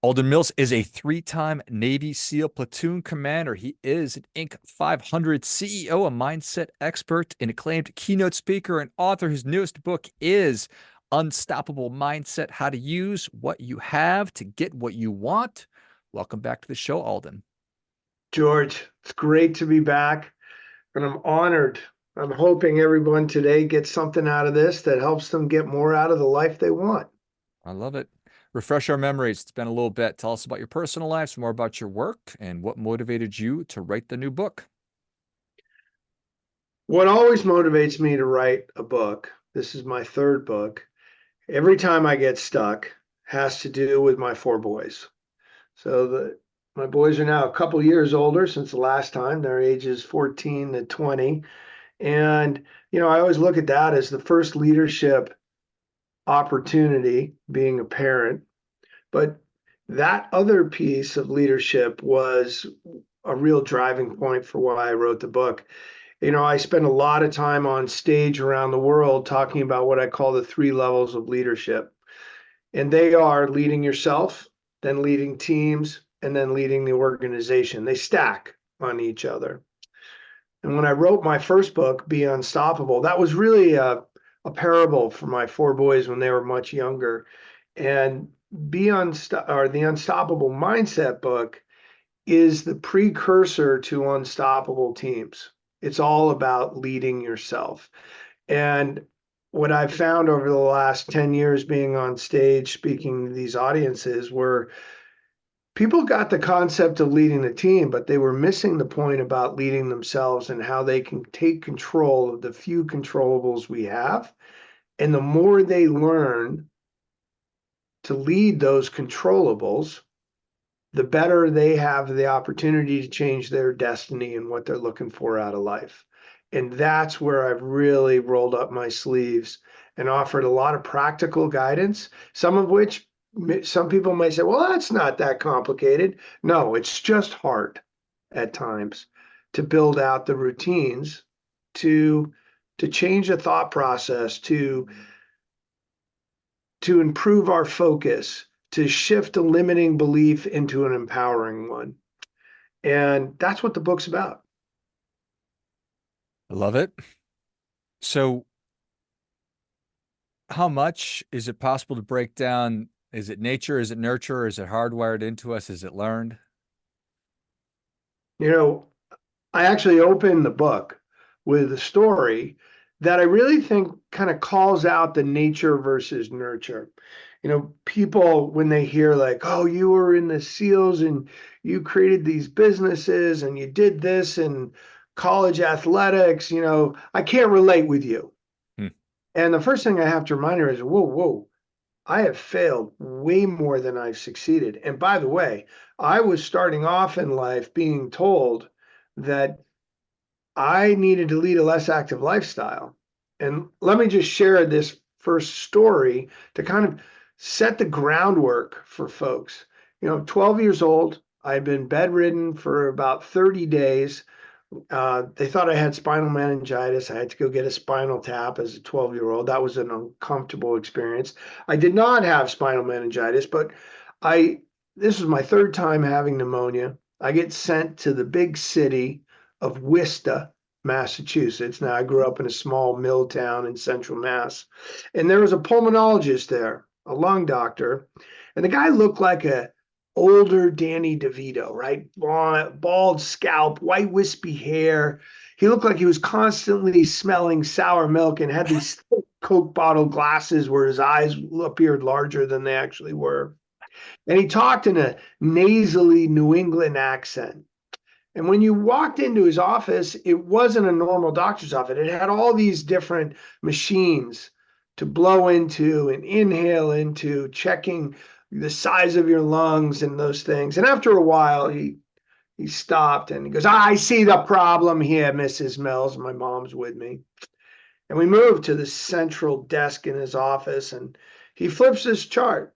Alden Mills is a three-time Navy SEAL platoon commander. He is an Inc. 500 CEO, a mindset expert, an acclaimed keynote speaker, and author. His newest book is Unstoppable Mindset: How to Use What You Have to Get What You Want. Welcome back to the show, Alden. George, it's great to be back, and I'm honored. I'm hoping everyone today gets something out of this that helps them get more out of the life they want. I love it. Refresh our memories. It's been a little bit. Tell us about your personal lives, more about your work, and what motivated you to write the new book. What always motivates me to write a book, this is my third book, every time I get stuck, has to do with my four boys. So my boys are now a couple years older since the last time. Their ages 14 to 20. And, I always look at that as the first leadership opportunity, being a parent. But that other piece of leadership was a real driving point for why I wrote the book. I spend a lot of time on stage around the world talking about what I call the three levels of leadership. And they are leading yourself, then leading teams, and then leading the organization. They stack on each other. And when I wrote my first book, Be Unstoppable, that was really a parable for my four boys when they were much younger. And the Unstoppable Mindset book is the precursor to Unstoppable Teams. It's all about leading yourself. And what I've found over the last 10 years being on stage speaking to these audiences were people got the concept of leading the team, but they were missing the point about leading themselves and how they can take control of the few controllables we have. And the more they learn to lead those controllables, the better they have the opportunity to change their destiny and what they're looking for out of life. And that's where I've really rolled up my sleeves and offered a lot of practical guidance, some of which some people may say, well, that's not that complicated. No, it's just hard at times to build out the routines to change the thought process, to improve our focus, to shift a limiting belief into an empowering one. And that's what the book's about. I love it. So, how much is it possible to break down? Is it nature? Is it nurture? Is it hardwired into us? Is it learned? You know, I actually opened the book with a story that I really think kind of calls out the nature versus nurture. People, when they hear, like, oh, you were in the SEALs and you created these businesses and you did this in college athletics, I can't relate with you. Hmm. And the first thing I have to remind her is, whoa, whoa, I have failed way more than I've succeeded. And by the way, I was starting off in life being told that I needed to lead a less active lifestyle. And let me just share this first story to kind of set the groundwork for folks. 12 years old, I'd been bedridden for about 30 days. They thought I had spinal meningitis. I had to go get a spinal tap as a 12-year-old. That was an uncomfortable experience. I did not have spinal meningitis, but I this was my third time having pneumonia. I get sent to the big city of Worcester, Massachusetts. Now, I grew up in a small mill town in central Mass, and there was a pulmonologist there, a lung doctor, and the guy looked like a older Danny DeVito, right? Bald scalp, white wispy hair. He looked like he was constantly smelling sour milk and had these Coke bottle glasses where his eyes appeared larger than they actually were. And he talked in a nasally New England accent. And when you walked into his office, it wasn't a normal doctor's office. It had all these different machines to blow into and inhale into, checking the size of your lungs and those things. And after a while, he stopped and he goes, I see the problem here, Mrs. Mills. My mom's with me. And we moved to the central desk in his office, and he flips this chart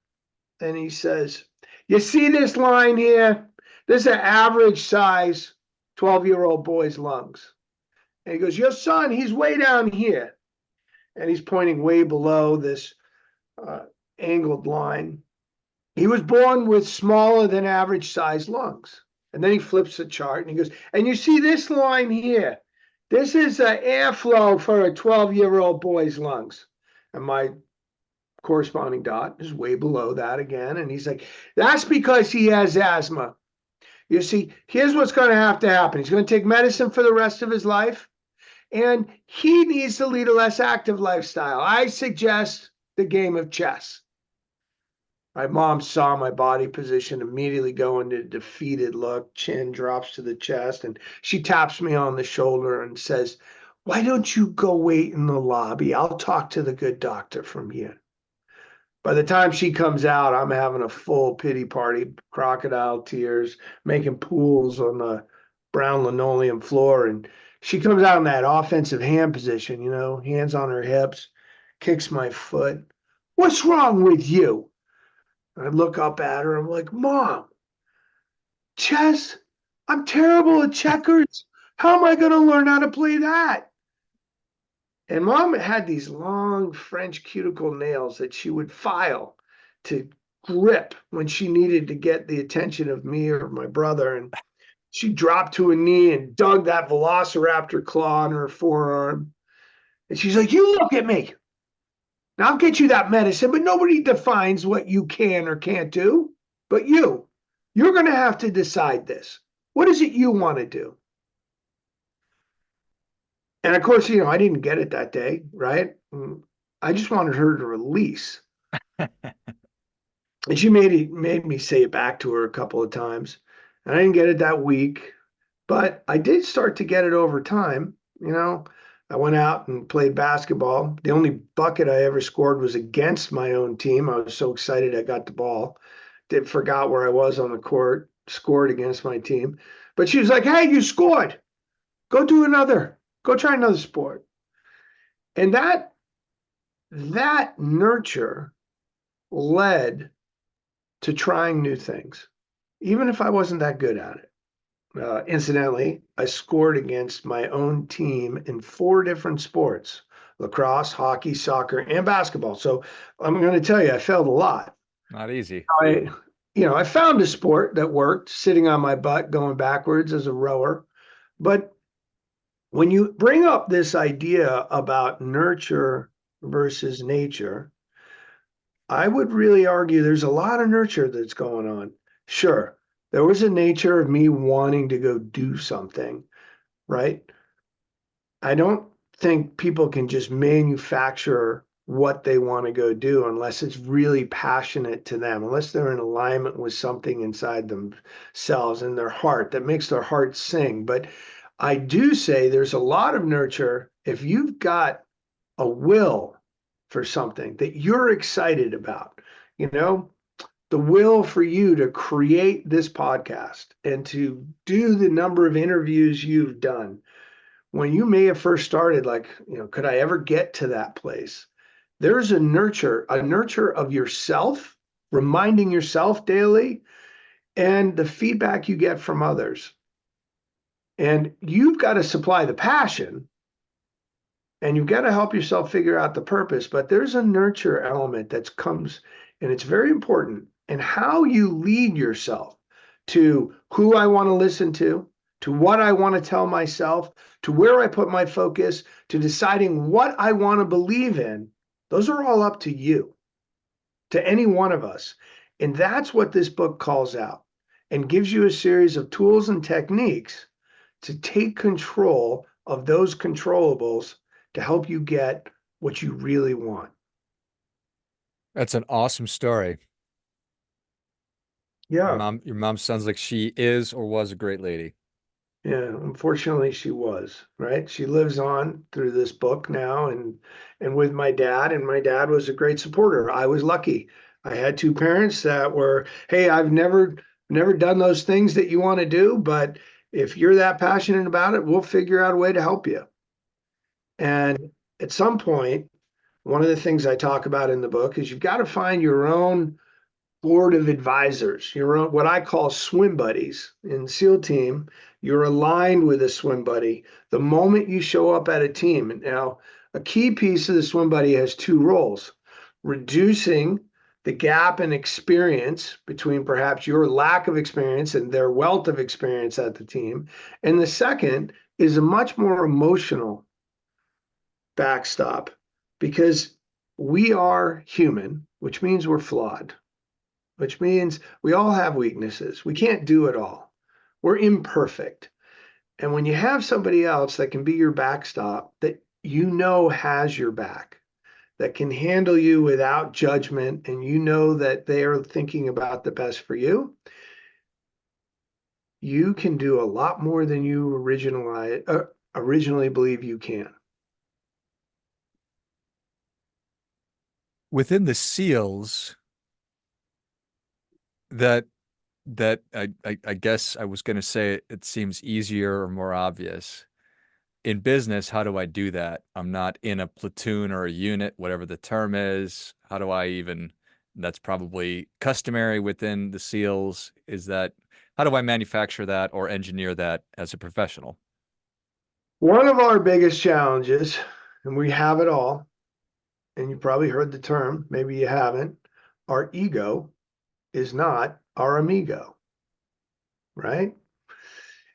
and he says, you see this line here? This is an average size 12-year-old boy's lungs. And he goes, your son, he's way down here. And he's pointing way below this uh, angled line. He was born with smaller than average sized lungs. And then he flips the chart and he goes, and you see this line here. This is airflow for a 12-year-old boy's lungs. And my corresponding dot is way below that again. And he's like, that's because he has asthma. You see, here's what's going to happen. He's going to take medicine for the rest of his life, and he needs to lead a less active lifestyle. I suggest the game of chess. My mom saw my body position, immediately go into a defeated look, chin drops to the chest, and she taps me on the shoulder and says, why don't you go wait in the lobby? I'll talk to the good doctor from here. By the time she comes out, I'm having a full pity party, crocodile tears, making pools on the brown linoleum floor. And she comes out in that offensive hand position, hands on her hips, kicks my foot. What's wrong with you? I look up at her. I'm like, Mom, chess? I'm terrible at checkers. How am I going to learn how to play that? And Mom had these long French cuticle nails that she would file to grip when she needed to get the attention of me or my brother. And she dropped to a knee and dug that velociraptor claw on her forearm. And she's like, you look at me. Now I'll get you that medicine, but nobody defines what you can or can't do. But you're going to have to decide this. What is it you want to do? And of course, I didn't get it that day, right? I just wanted her to release. And she made me say it back to her a couple of times. And I didn't get it that week, but I did start to get it over time. I went out and played basketball. The only bucket I ever scored was against my own team. I was so excited I got the ball. Forgot where I was on the court, scored against my team. But she was like, hey, you scored. Go try another sport. And that nurture led to trying new things, even if I wasn't that good at it. Incidentally, I scored against my own team in 4 different sports: lacrosse, hockey, soccer, and basketball. So I'm going to tell you, I failed a lot. Not easy. I found a sport that worked, sitting on my butt, going backwards as a rower. But when you bring up this idea about nurture versus nature, I would really argue there's a lot of nurture that's going on. Sure, there was a nature of me wanting to go do something, right? I don't think people can just manufacture what they want to go do unless it's really passionate to them, unless they're in alignment with something inside themselves and their heart that makes their heart sing. But I do say there's a lot of nurture if you've got a will for something that you're excited about, the will for you to create this podcast and to do the number of interviews you've done. When you may have first started, like, could I ever get to that place? There's a nurture of yourself, reminding yourself daily, and the feedback you get from others. And you've got to supply the passion, and you've got to help yourself figure out the purpose. But there's a nurture element that comes, and it's very important. And how you lead yourself to who I want to listen to what I want to tell myself, to where I put my focus, to deciding what I want to believe in, those are all up to you, to any one of us. And that's what this book calls out and gives you a series of tools and techniques to take control of those controllables to help you get what you really want. That's an awesome story. Yeah. Your mom sounds like she is or was a great lady. Yeah, unfortunately she was, right? She lives on through this book now and with my dad, and my dad was a great supporter. I was lucky. I had 2 parents that were, hey, I've never done those things that you want to do, but if you're that passionate about it, we'll figure out a way to help you. And at some point, one of the things I talk about in the book is you've got to find your own board of advisors, your own, what I call swim buddies. In SEAL team, you're aligned with a swim buddy the moment you show up at a team. Now, a key piece of the swim buddy has 2 roles: reducing the gap in experience between perhaps your lack of experience and their wealth of experience at the team. And the second is a much more emotional backstop because we are human, which means we're flawed, which means we all have weaknesses. We can't do it all. We're imperfect. And when you have somebody else that can be your backstop, that you know has your back, that can handle you without judgment, and you know that they are thinking about the best for you, you can do a lot more than you originally believe you can. Within the SEALs, that I guess I was going to say it seems easier or more obvious. In business, how do I do that? I'm not in a platoon or a unit, whatever the term is. How do I even, that's probably customary within the SEALs, is that how do I manufacture that or engineer that as a professional? One of our biggest challenges, and we have it all, and you probably heard the term, maybe you haven't, our ego is not our amigo, right?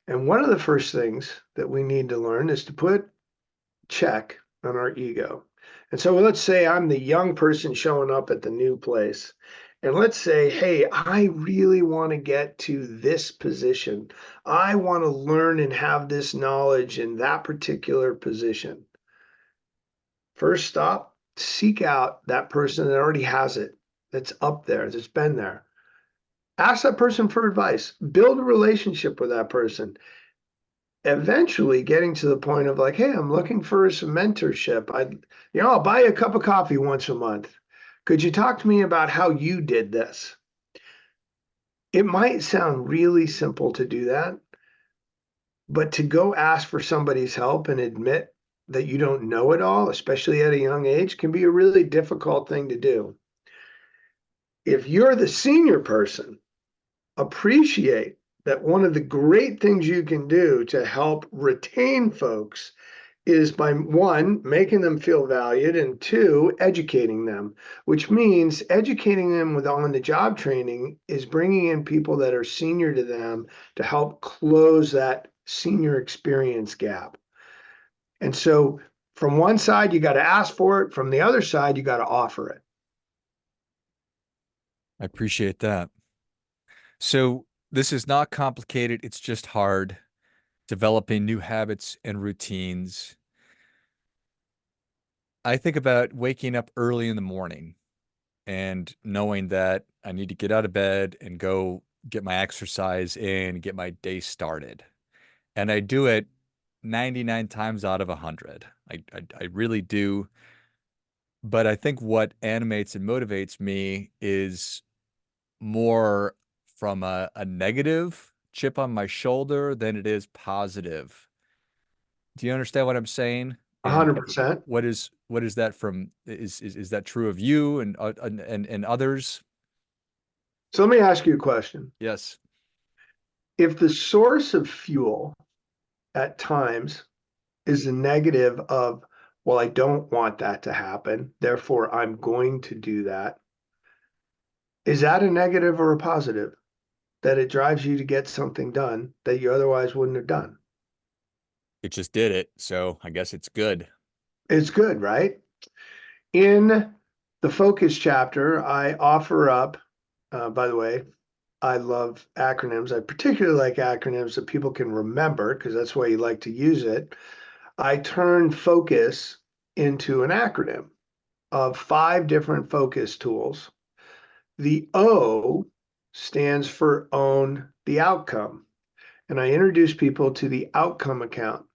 And one of the first things that we need to learn is to put check on our ego. And so let's say I'm the young person showing up at the new place. And let's say, hey, I really want to get to this position. I want to learn and have this knowledge in that particular position. First stop, seek out that person that already has it, that's up there, that's been there. Ask that person for advice. Build a relationship with that person. Eventually getting to the point of like, hey, I'm looking for some mentorship. I'll buy you a cup of coffee once a month. Could you talk to me about how you did this? It might sound really simple to do that, but to go ask for somebody's help and admit that you don't know it all, especially at a young age, can be a really difficult thing to do. If you're the senior person, appreciate that one of the great things you can do to help retain folks is by one, making them feel valued, and two, educating them, which means educating them with on the job training is bringing in people that are senior to them to help close that senior experience gap. And so from one side, you got to ask for it. From the other side, you got to offer it. I appreciate that. So this is not complicated, it's just hard. Developing new habits and routines. I think about waking up early in the morning and knowing that I need to get out of bed and go get my exercise in, get my day started. And I do it 99 times out of 100. I really do. But I think what animates and motivates me is more from a negative chip on my shoulder than it is positive. Do you understand what I'm saying? And 100%. what is that from? Is that true of you and others? So let me ask you a question. Yes. If the source of fuel at times is the negative of, well, I don't want that to happen, therefore I'm going to do that. Is that a negative or a positive? That it drives you to get something done that you otherwise wouldn't have done. It just did it, so I guess it's good. It's good, right? In the focus chapter, I offer up, by the way, I love acronyms. I particularly like acronyms that people can remember because that's why you like to use it. I turn focus into an acronym of 5 different focus tools. The O stands for own the outcome. And I introduce people to the outcome account.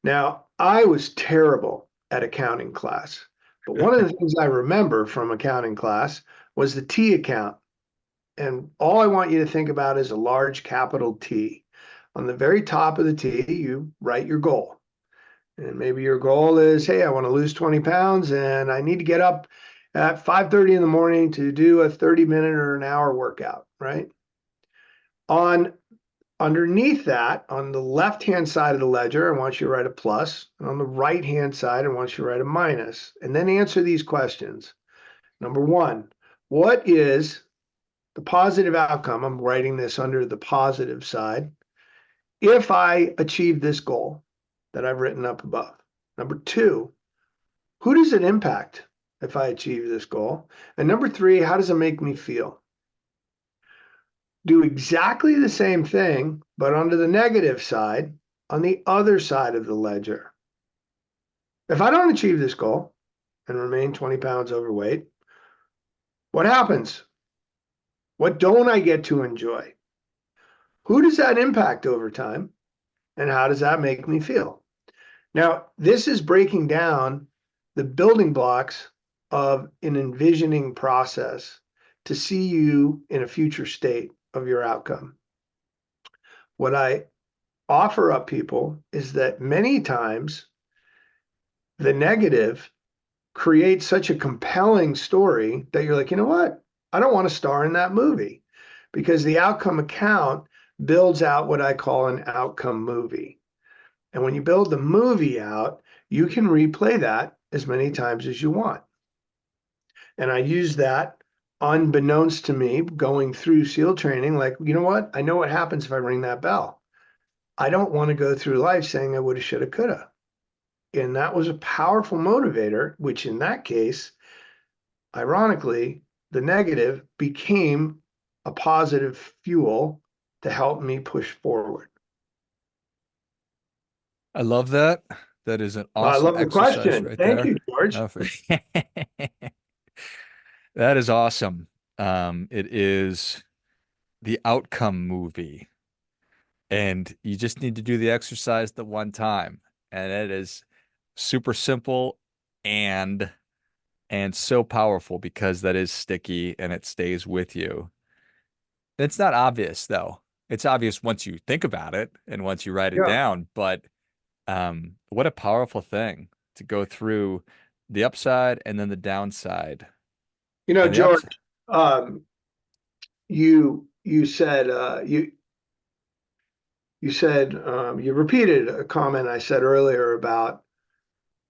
Now, I was terrible at accounting class, but one of the things I remember from accounting class was the T account. And all I want you to think about is a large capital T. On the very top of the T, you write your goal. And maybe your goal is, hey, I want to lose 20 pounds and I need to get up at 5:30 in the morning to do a 30-minute or an hour workout, right? On Underneath that, on the left-hand side of the ledger, I want you to write a plus, and on the right-hand side, I want you to write a minus, and then answer these questions. Number one, What is the positive outcome? I'm writing this under the positive side. If I achieve this goal that I've written up above. Number two, who does it impact if I achieve this goal? And number three, how does it make me feel? Do exactly the same thing, but on the negative side, on the other side of the ledger. If I don't achieve this goal and remain 20 pounds overweight, what happens? What don't I get to enjoy? Who does that impact over time? And how does that make me feel? Now, this is breaking down the building blocks of an envisioning process to see you in a future state of your outcome. What I offer up people is that many times the negative creates such a compelling story that you're like, you know what? I don't want to star in that movie because the outcome account builds out what I call an outcome movie. And when you build the movie out, you can replay that as many times as you want. And I use that unbeknownst to me going through SEAL training. Like, you know what? I know what happens if I ring that bell. I don't want to go through life saying I woulda, shoulda, coulda. And that was a powerful motivator, which in that case, ironically, the negative became a positive fuel to help me push forward. I love that. That is an Well, I awesome love the exercise question. right Thank there. you, George. Uh, that is awesome. It is the outcome movie, and you just need to do the exercise the one time, and it is super simple and so powerful because that is sticky and it stays with you. It's not obvious though. It's obvious once you think about it and once you write it Yeah. down, but what a powerful thing to go through the upside and then the downside. You know, And the George, upside, um, you said you said you repeated a comment I said earlier about,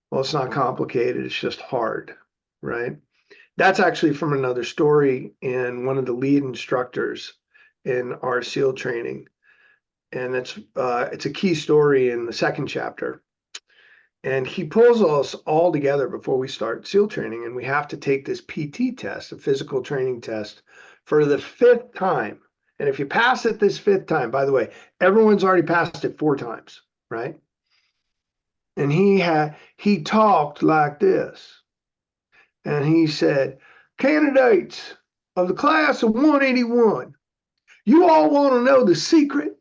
well, it's not complicated, it's just hard, right? That's actually from another story in one of the lead instructors in our SEAL training. And it's a key story in the second chapter. And he pulls us all together before we start SEAL training, and we have to take this PT test, a physical training test, for the fifth time. And if you pass it this fifth time, by the way, everyone's already passed it four times, right? And he talked like this, and he said, "Candidates of the class of 181, you all want to know the secret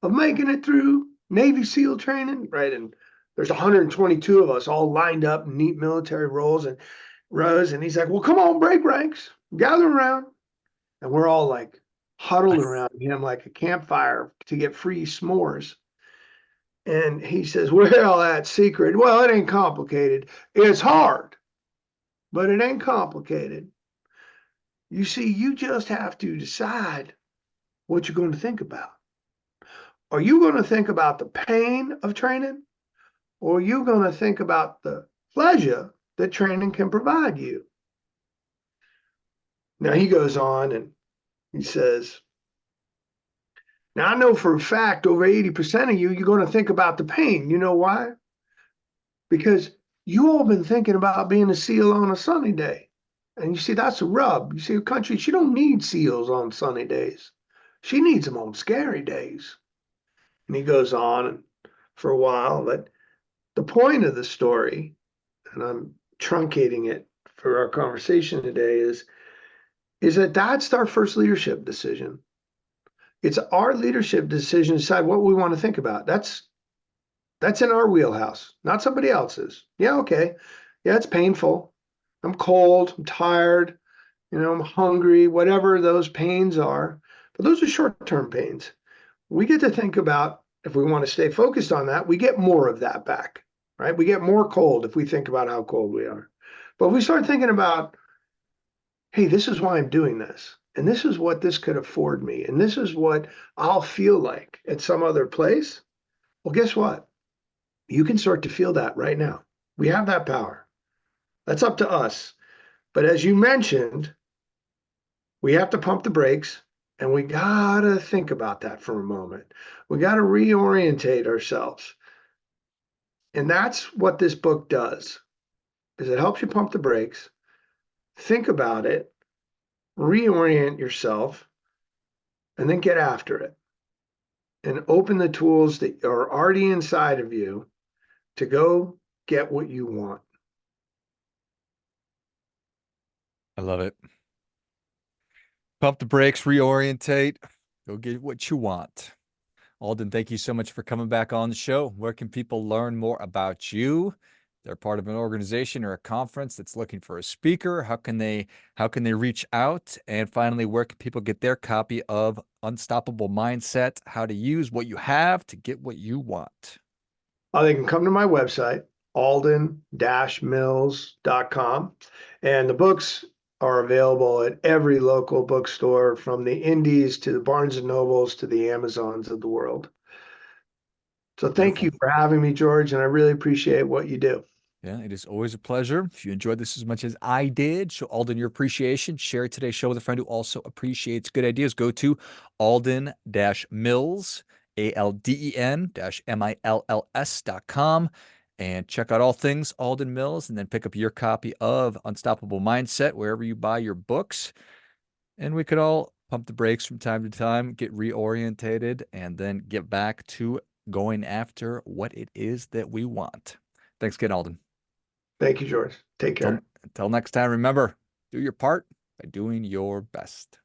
of making it through Navy SEAL training," right? And there's 122 of us all lined up in neat military rows. And he's like, "Well, come on, break ranks, gather around." And we're all like huddled around him like a campfire to get free s'mores. And he says, "Well, that's secret. Well, it ain't complicated. It's hard, but it ain't complicated. You see, you just have to decide what you're going to think about. Are you going to think about the pain of training? Or are you going to think about the pleasure that training can provide you?" Now he goes on and he says, "Now I know for a fact over 80% of you, you're going to think about the pain. You know why? Because you all been thinking about being a SEAL on a sunny day. And you see, that's a rub. You see, a country, she don't need SEALs on sunny days. She needs them on scary days." And he goes on and for a while, but the point of the story, and I'm truncating it for our conversation today, is that that's our first leadership decision. It's our leadership decision to decide what we want to think about. That's in our wheelhouse, not somebody else's. Yeah, okay. Yeah, it's painful. I'm cold, I'm tired, I'm hungry, whatever those pains are. But those are short-term pains. We get to think about, if we want to stay focused on that, we get more of that back, right? We get more cold if we think about how cold we are. But if we start thinking about, hey, this is why I'm doing this, and this is what this could afford me, and this is what I'll feel like at some other place, well, guess what? You can start to feel that right now. We have that power. That's up to us. But as you mentioned, We have to pump the brakes, and we gotta think about that for a moment. We gotta reorientate ourselves. And that's what this book does, is it helps you pump the brakes, think about it, reorient yourself, and then get after it and open the tools that are already inside of you to go get what you want. I love it. Pump the brakes, reorientate, go get what you want. Alden, thank you so much for coming back on the show. Where can people learn more about you? They're part of an organization or a conference that's looking for a speaker. How can they reach out? And finally, where can people get their copy of Unstoppable Mindset, how to use what you have to get what you want? They can come to my website, alden-mills.com, and the books are available at every local bookstore, from the indies to the Barnes and Nobles to the Amazons of the world. So thank Beautiful. you for having me, George, and I really appreciate what you do. Yeah, it is always a pleasure. If you enjoyed this as much as I did, show Alden your appreciation. Share today's show with a friend who also appreciates good ideas. Go to Alden-Mills, ALDEN-MILLS.com, and check out all things Alden Mills, and then pick up your copy of Unstoppable Mindset wherever you buy your books. And we could all pump the brakes from time to time, get reorientated, and then get back to going after what it is that we want. Thanks again, Alden. Thank you, George. Take Until, care. until next time, remember, do your part by doing your best.